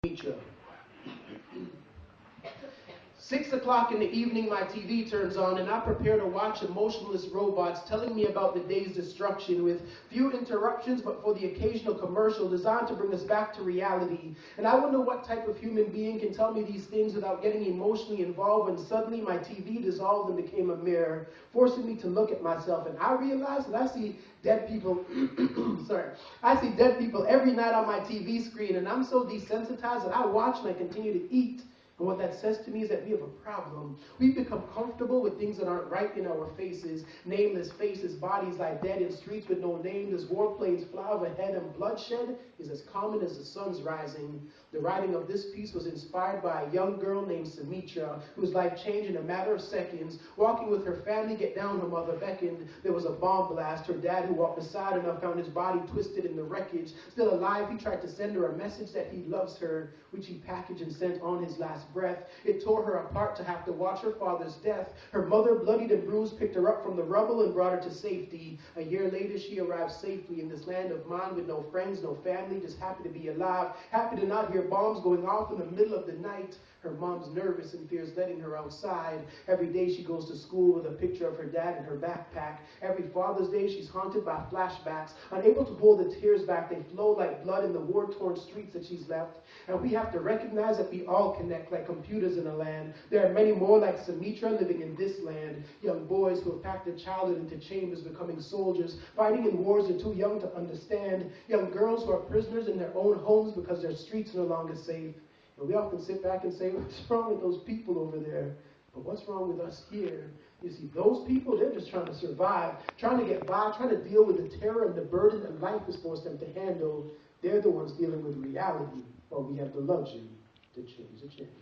Nature. 6 o'clock in the evening, my TV turns on, and I prepare to watch emotionless robots telling me about the day's destruction with few interruptions, but for the occasional commercial designed to bring us back to reality. And I wonder what type of human being can tell me these things without getting emotionally involved when suddenly my TV dissolved and became a mirror, forcing me to look at myself. And I realized that I see dead people, I see dead people every night on my TV screen, and I'm so desensitized that I watch and I continue to eat. And what that says to me is that we have a problem. We've become comfortable with things that aren't right in our faces. Nameless faces, bodies lie dead in streets with no names as warplanes fly overhead, and bloodshed is as common as the sun's rising. The writing of this piece was inspired by a young girl named Samitra, whose life changed in a matter of seconds. Walking with her family, get down, her mother beckoned. There was a bomb blast. Her dad, who walked beside her, found his body twisted in the wreckage. Still alive, he tried to send her a message that he loves her, which he packaged and sent on his last breath. It tore her apart to have to watch her father's death. Her mother, bloodied and bruised, picked her up from the rubble and brought her to safety. A year later, she arrived safely in this land of mine with no friends, no family, just happy to be alive, happy to not hear bombs going off in the middle of the night. Her mom's nervous and fears letting her outside. Every day she goes to school with a picture of her dad in her backpack. Every Father's Day she's haunted by flashbacks. Unable to hold the tears back, they flow like blood in the war-torn streets that she's left. And we have to recognize that we all connect like computers in a land. There are many more like Samitra living in this land. Young boys who have packed their childhood into chambers, becoming soldiers, fighting in wars they're too young to understand. Young girls who are prisoners in their own homes because their streets are no longer safe. And we often sit back and say, what's wrong with those people over there? But what's wrong with us here? You see, those people, they're just trying to survive, trying to get by, trying to deal with the terror and the burden that life has forced them to handle. They're the ones dealing with reality, while we have the luxury to change the channel.